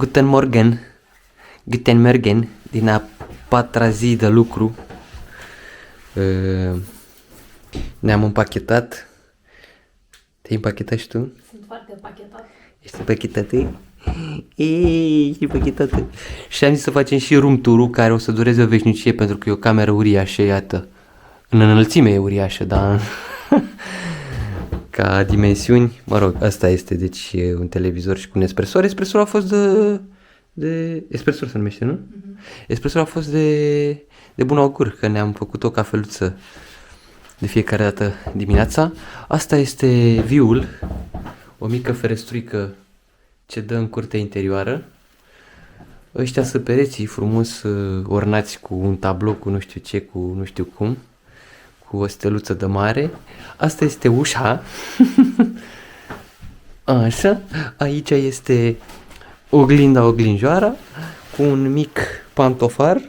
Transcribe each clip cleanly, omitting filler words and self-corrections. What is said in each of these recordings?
Guten Morgen. Guten Morgen. Din a patra zi de lucru. Ne-am împachetat. Te-ai împachetat și tu? Sunt foarte împachetat. Ești împachetată? Ești împachetată. Și am zis să facem și room tour-ul, care o să dureze o veșnicie, pentru că e o cameră uriașă, iată. În înălțime e uriașă, dar ca dimensiuni, mă rog, asta este, deci e un televizor și cu un espresor. Espresorul a fost de espresor se numește, nu? Espresorul a fost de bun augur, că ne-am făcut o cafeluță de fiecare dată dimineața. Asta este viul, o mică ferestruică ce dă în curtea interioară. Ăștia sunt pereții frumos ornați cu un tablou, cu nu știu ce, cu nu știu cum, cu o steluță de mare. Asta este ușa. Așa. Aici este oglinjoara cu un mic pantofar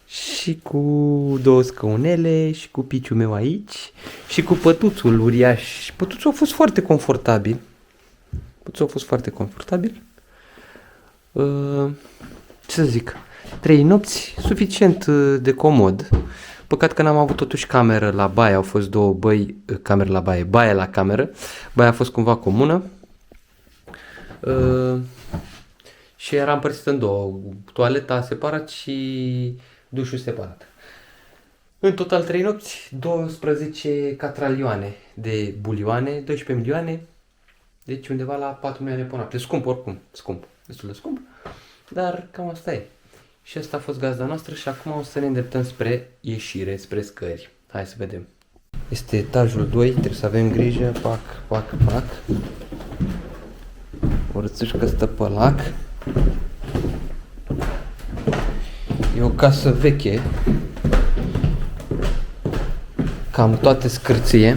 și cu două scaunele și cu piciul meu aici și cu pătuțul uriaș. Pătuțul a fost foarte confortabil. Ce să zic? 3 nopți, suficient de comod. Păcat că n-am avut totuși cameră la baie, au fost două băi, cameră la baie, baie la cameră. Baia a fost cumva comună. Și era împărțită în două, toaleta separat și dușul separat. În total 3 nopți, 12 catralioane de bulioane, 12 milioane, deci undeva la 4 milioane pe noapte. Scump oricum, scump, destul de scump, dar cam asta e. Și asta a fost gazda noastră și acum o să ne îndreptăm spre ieșire, spre scări. Hai să vedem. Este etajul 2, trebuie să avem grijă, pac. O rățușcă stă pe lac. E o casă veche. Cam toate scârție.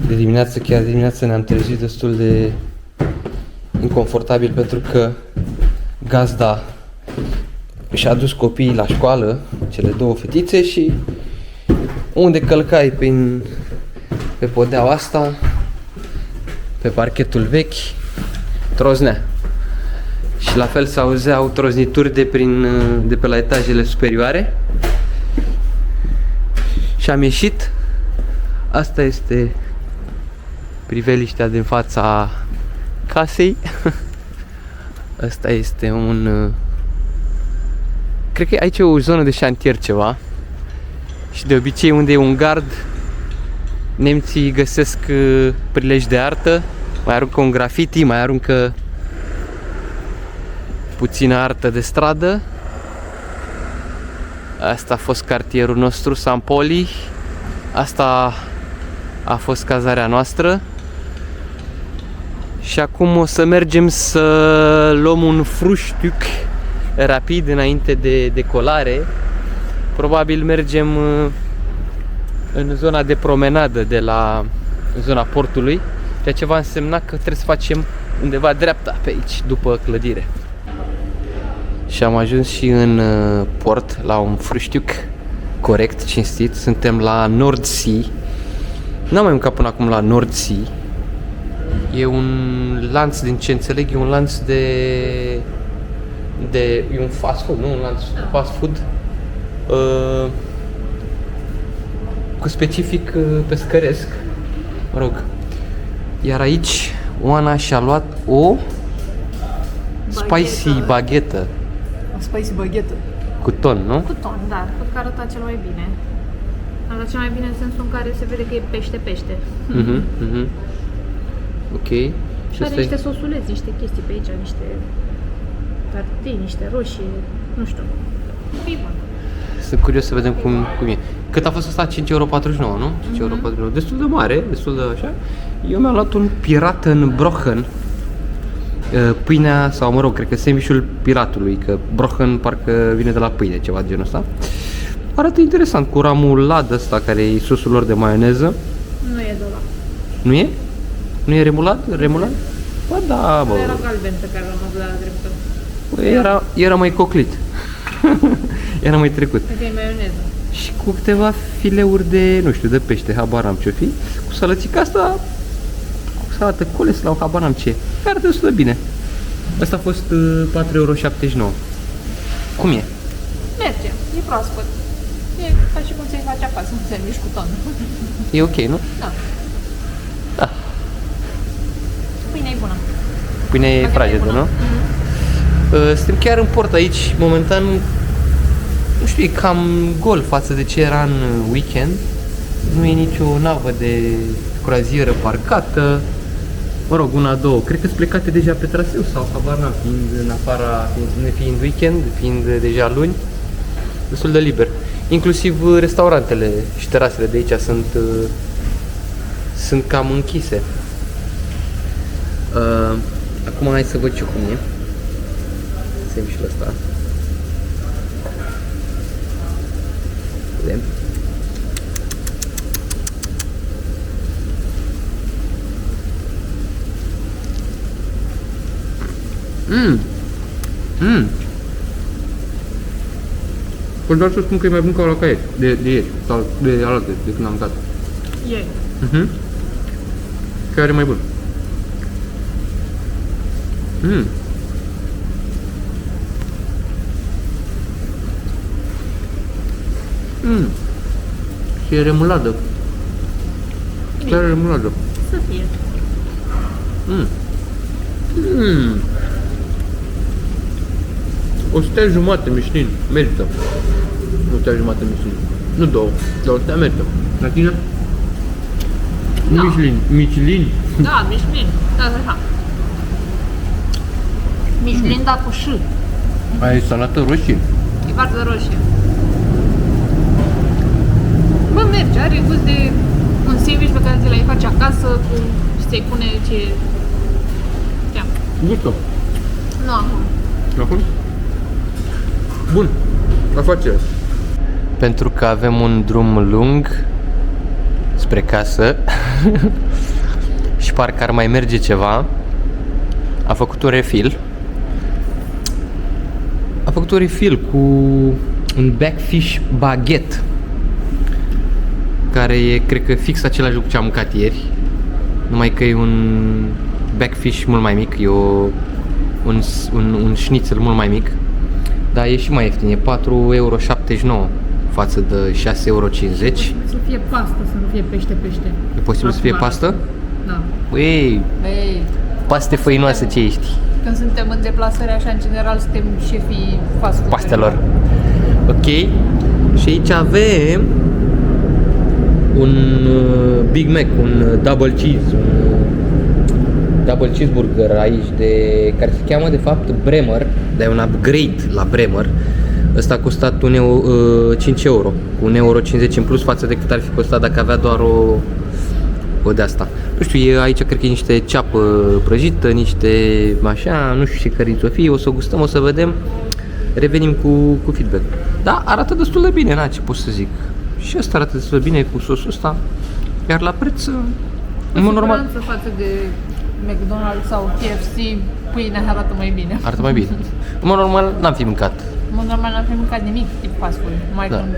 De dimineață, chiar de dimineață ne-am trezit destul de inconfortabil pentru că gazda și-a dus copiii la școală, cele două fetițe, și unde călcai pe podeaua asta, pe parchetul vechi, troznea. Și la fel s-auzeau troznituri de pe la etajele superioare. Și am ieșit. Asta este priveliștea din fața casei. Asta este cred că aici e o zonă de șantier ceva. Și de obicei unde e un gard, nemții găsesc prilej de artă. Mai aruncă un graffiti, mai aruncă puțină artă de stradă. Asta a fost cartierul nostru, San Poli. Asta a fost cazarea noastră. Și acum o să mergem să luăm un fruștuc rapid înainte de decolare. Probabil mergem în zona de promenadă de la zona portului, ceea ce va însemna că trebuie să facem undeva dreapta pe aici, după clădire. Și am ajuns și în port, la un fruștuc corect, cinstit. Suntem la Nordsee. N-am mai mâncat până acum la Nordsee. E un lanț, din ce înțeleg, e un lanț e un fast food, nu? Un lanț fast food cu specific pescăresc, mă rog. Iar aici Oana și-a luat o spicy baghetă. O spicy baghetă. Cu ton, nu? Cu ton, da, cred că arăta cel mai bine. Arăta cel mai bine în sensul în care se vede că e pește. Ok. Și are niște sosuleți, niște chestii pe aici, niște tartini, niște roșii, nu știu. E bun. Sunt curios să vedem cum e. Cât a fost asta? 5,49 €, nu? 5,49 €. Destul de mare, destul de așa. Eu mi-am luat un pirat în Brochen. Pâinea, sau mă rog, cred că sandwich-ul piratului, că Brochen parcă vine de la pâine, ceva de genul ăsta. Arată interesant, cu ramulad ăsta, care e sosul lor de maioneză. Nu e de ăla. Nu e? Nu e remulat? Ba da, bă. Era galben pe care l-am avut la dreptă. Era mai coclit. Era mai trecut. Că e maioneză. Și cu câteva fileuri de, nu știu, de pește, habar am ce-o fi. Cu sălățica asta, salată coleslaw, habar n-am ce. Chiar destul de bine. Asta a fost 4,79 €. Cum e? Merge, e proaspăt. E ca și cum ți-ai face acasă, un sandwich cu ton. E ok, nu? Da. Da. Pâinea e bună. Pâinea e Bagheta fragedă, bună. nu? Suntem chiar în port aici, momentan, nu știu, e cam gol față de ce era în weekend. Nu e nicio navă de croazieră parcată. Mă rog, una, două. Cred că sunt plecate deja pe traseu sau habar n-am, fiind în afara, nefiind weekend, fiind deja luni, destul de liber. Inclusiv restaurantele și terasele de aici sunt cam închise. Acum hai să văd ce cum e. Să și ăsta. Vedem. Păi doar să spun că e mai bun ca la caiet, de ieri, sau de alaltă, de când am mâncat. Ieri. Chiar e mai bun. Și e remuladă. Chiar e remuladă. Să fie. O stea jumate Michelin, merită. O stea jumate Michelin. Nu două, dar o stea merită. La tine? Da. Michelin? Da, Michelin. Da, așa. Michelin, da, cu ș. Aia e salată roșie. E varză roșie. Bă, merge, are gust de un sandwich pe care ți l-ai face acasă cu ți-ai pune ce... Ia. Gustă. Nu acum. Acum? Bun. Afacere. Pentru că avem un drum lung spre casă și parcă ar mai merge ceva, a făcut un refill. A făcut un refill cu un backfish baguette, care e, cred că, fix același lucru ce am mâncat ieri, numai că e un backfish mult mai mic, e un schnitzel mult mai mic, dar e și mai ieftin, e 4,79 € față de 6,50 €. Să fie pastă, să nu fie pește. E posibil să fie pastă? Da. Ei, Băi, paste făinoase ce ești. când suntem în deplasări așa, în general, suntem șefii fast food. Pastelor. Ok. Și aici avem un Big Mac, un double cheese, un double cheeseburger aici care se cheamă de fapt Bremer, dar e un upgrade la Bremer. Ăsta a costat 5 €, cu 1,50 € în plus față de cât ar fi costat dacă avea doar o de asta. Nu știu, aici cred că e niște ceapă prăjită, niște așa, nu știu ce cărinți o fi, o să o gustăm, o să vedem, revenim cu feedback. Da, arată destul de bine, na, ce pot să zic. Și ăsta arată destul de bine cu sosul ăsta, iar la preț, în mod normal, față de McDonald's sau KFC, pâinea arată mai bine. arată mai bine. În mod normal, n-am fi mâncat. În mod normal n-am fi mâncat nimic tip fast food, mai Da. când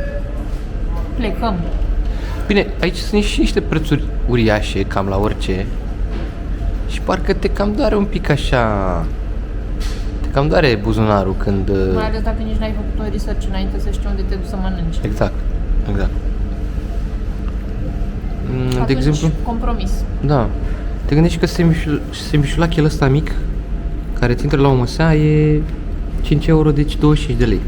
plecăm. Bine, aici sunt și niște prețuri uriașe, cam la orice. Și parcă te cam doare un pic așa. Te cam doare buzunarul când... Mai ales dacă nici n-ai făcut o research înainte să știi unde te duci să mănânci. Exact, exact. De Atunci, exemplu, compromis. da. Te gândești că semișulachel ăsta mic, care ți intră la o măsea, e 5 €, deci 25 de lei.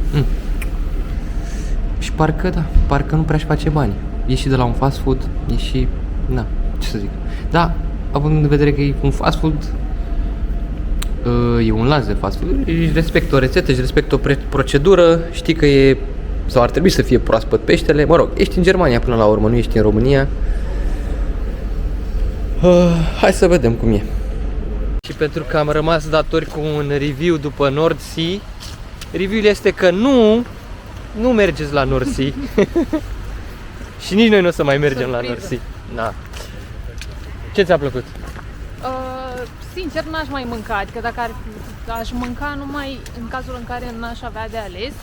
Și parcă, da, parcă nu prea-și face bani. E și de la un fast food, e și, da, ce să zic. Da, având în vedere că e un fast food, e un lanț de fast food, își respectă o rețetă, își respectă o procedură, știi că e, sau ar trebui să fie proaspăt peștele. Mă rog, ești în Germania până la urmă, nu ești în România. Hai să vedem cum e. Și pentru că am rămas datori cu un review după North Sea, review-ul este că nu mergeți la North Sea. Și nici noi nu o să mai mergem la North Sea. Da. Ce ți-a plăcut? Sincer, n-aș mai mânca, adică dacă aș mânca numai în cazul în care n-aș avea de ales,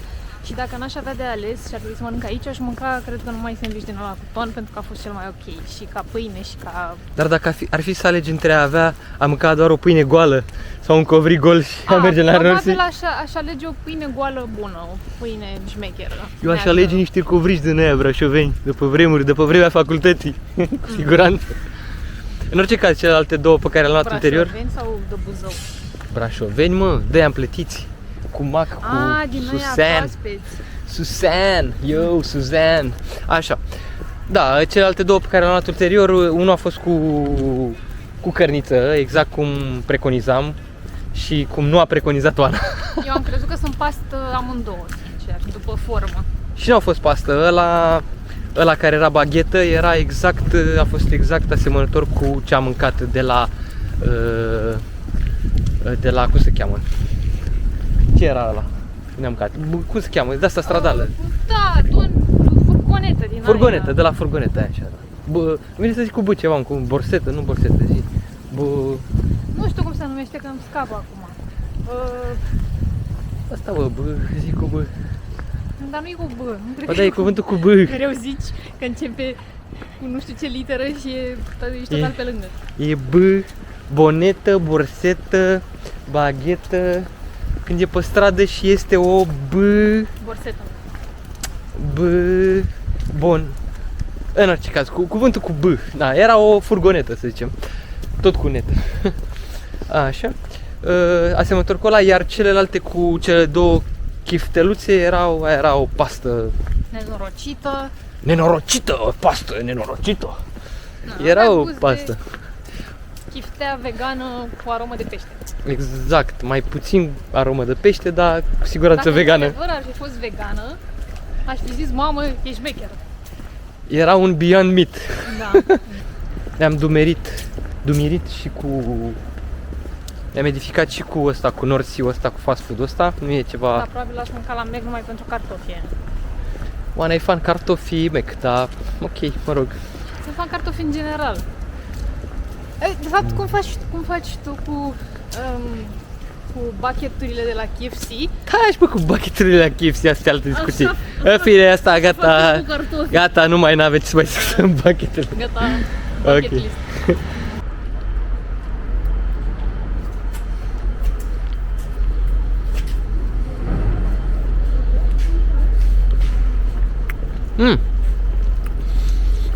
Și dacă n-aș avea de ales și ar trebui să mănânc aici, aș mânca, cred că numai sandwich din ăla cu ton, pentru că a fost cel mai ok. Și ca pâine și ca... Dar dacă ar fi să alegi între a mânca doar o pâine goală sau un covrig gol și a merge la Norsi? Probabil aș alege o pâine goală bună, o pâine șmecheră. Eu aș alege niște covrigi din aia brașoveni, după vremea facultății, cu siguranță. În orice caz, celelalte două pe care le-am luat anterior... Brașoveni sau de Buzău? Brașoveni, mă, de-aia împletiți. Cu mac, cu din aia Susan. proaspeți. Susan, yo, Susan. Așa. Da, celelalte două pe care le-am luat ulterior, unul a fost cu cărniță, exact cum preconizam și cum nu a preconizat Oana. Eu am crezut că sunt pastă amândouă, sincer, după formă. Și nu a fost pastă, ăla care era baghetă a fost exact asemănător cu ce am mâncat de la cum se cheamă? Ce era ăla? Ne-am mâncat. Cum se cheamă? De asta stradală. Da, furgonetă din Furgonetă, aia. de la furgonetă, aia, așa, da. Vine să zic cu B ceva, cu borsetă, nu borsetă, zi. Nu știu cum se numește, că îmi scapă acum. Asta, bă, zic cu B. Dar nu e cu B. Bă, da, e cuvântul cu B. Mereu zici că începe cu nu știu ce literă și ești total pe lângă. E B, bonetă, borsetă, baghetă. Când e pe stradă și este o B... Borsetă. Bun. În orice caz, cuvântul cu B. Da, era o furgonetă, să zicem. Tot cu netă. Așa. Asemănător cu ăla, iar celelalte cu cele două chifteluțe era o pastă Nenorocită. nenorocită, o pastă nenorocită. Da, Era avea o gust pastă. de chiftea vegană cu aromă de pește. Exact, mai puțin aromă de pește, dar cu siguranță Dacă vegană. într-adevăr ar fi fost vegană, aș fi zis, mamă, ești șmecheră. Era un Beyond Meat. Da. Ne-am dumirit și cu... Ne-am edificat și cu ăsta, cu Norsiu ăsta, cu fast food-ul ăsta. Nu e ceva... Da, probabil aș mânca la Mac numai pentru cartofi. Oana e fan cartofi Mac, dar ok, mă rog. Sunt fan cartofi în general. De fapt, cum faci tu cu bucketurile de la KFC? Hai și cu bucketurile la KFC, asta e altă discuție. Așa. În fine, asta, gata. Făcut cu cartofi. Gata, nu mai n-aveți ce mai să în bucketurile. Gata, bucket Ok. list.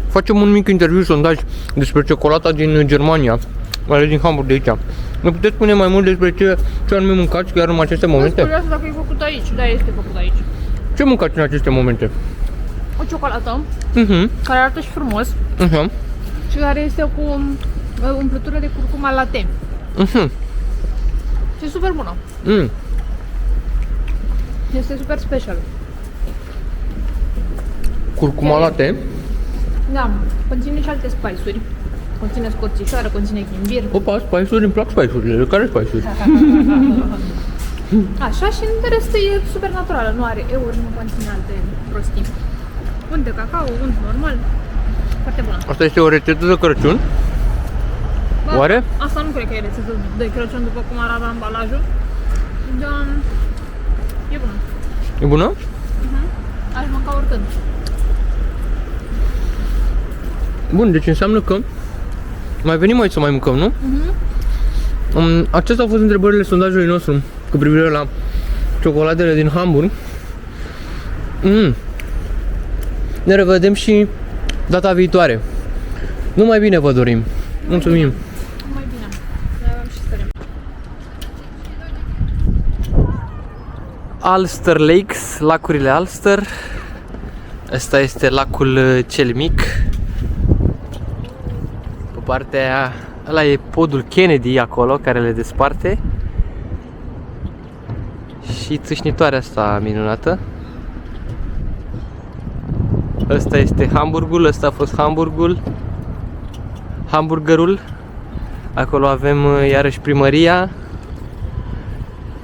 Facem un mic interviu, sondaj despre ciocolata din Germania, mai ales din Hamburg de aici. Ne puteți spune mai mult despre ce anume mâncați chiar în aceste Sunt momente? curioasă dacă e făcut aici. Da, este făcut aici. Ce mâncați în aceste momente? O ciocolată Mhm, care arată și frumos mhm, și care este cu umplutură de curcuma latte. mhm. Și e super bună. Este super special. Curcuma latte. Da, conține și alte spice-uri. Conține scorțișoară, conține chimbir. Opa, spice-uri, îmi plac spice-urile. Care spice-uri? Așa, și în rest e super naturală, nu are euri, nu conține alte prostii. Unt de cacao, unt normal. Foarte bună. Asta este o rețetă de Crăciun? Bă, Oare? Asta nu cred că e rețetă de Crăciun după cum arată ambalajul. Dar e bună. E bună? Aș mânca oricând. Bun, deci înseamnă că mai venim aici să mai mâncăm, nu? Acestea au fost întrebările sondajului nostru cu privire la ciocoladele din Hamburg. Ne revedem și data viitoare. Numai bine vă dorim. Mulțumim. Mai bine. Noi avem și stărem. Ulster Lakes, lacurile Ulster. Ăsta este lacul cel mic. Pe partea aia, ăla e podul Kennedy acolo, care le desparte. Și țâșnitoarea asta minunată. Ăsta este Hamburgul, ăsta a fost hamburgerul. Acolo avem iarăși primăria.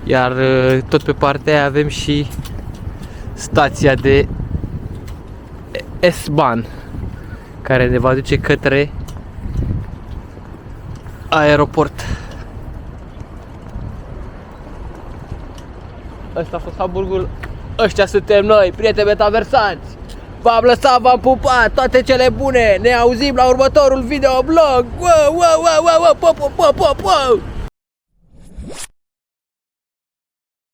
Iar tot pe partea aia avem și stația de S-Bahn, care ne va duce către aeroport. Ăsta a fost Hamburgul. Ăștia suntem noi, prieteni metaversanți. V-am lăsat, v-am pupat, toate cele bune. Ne auzim la următorul videoblog. Wow, wow, wow, wow, wow, wow, wow, wow, wow.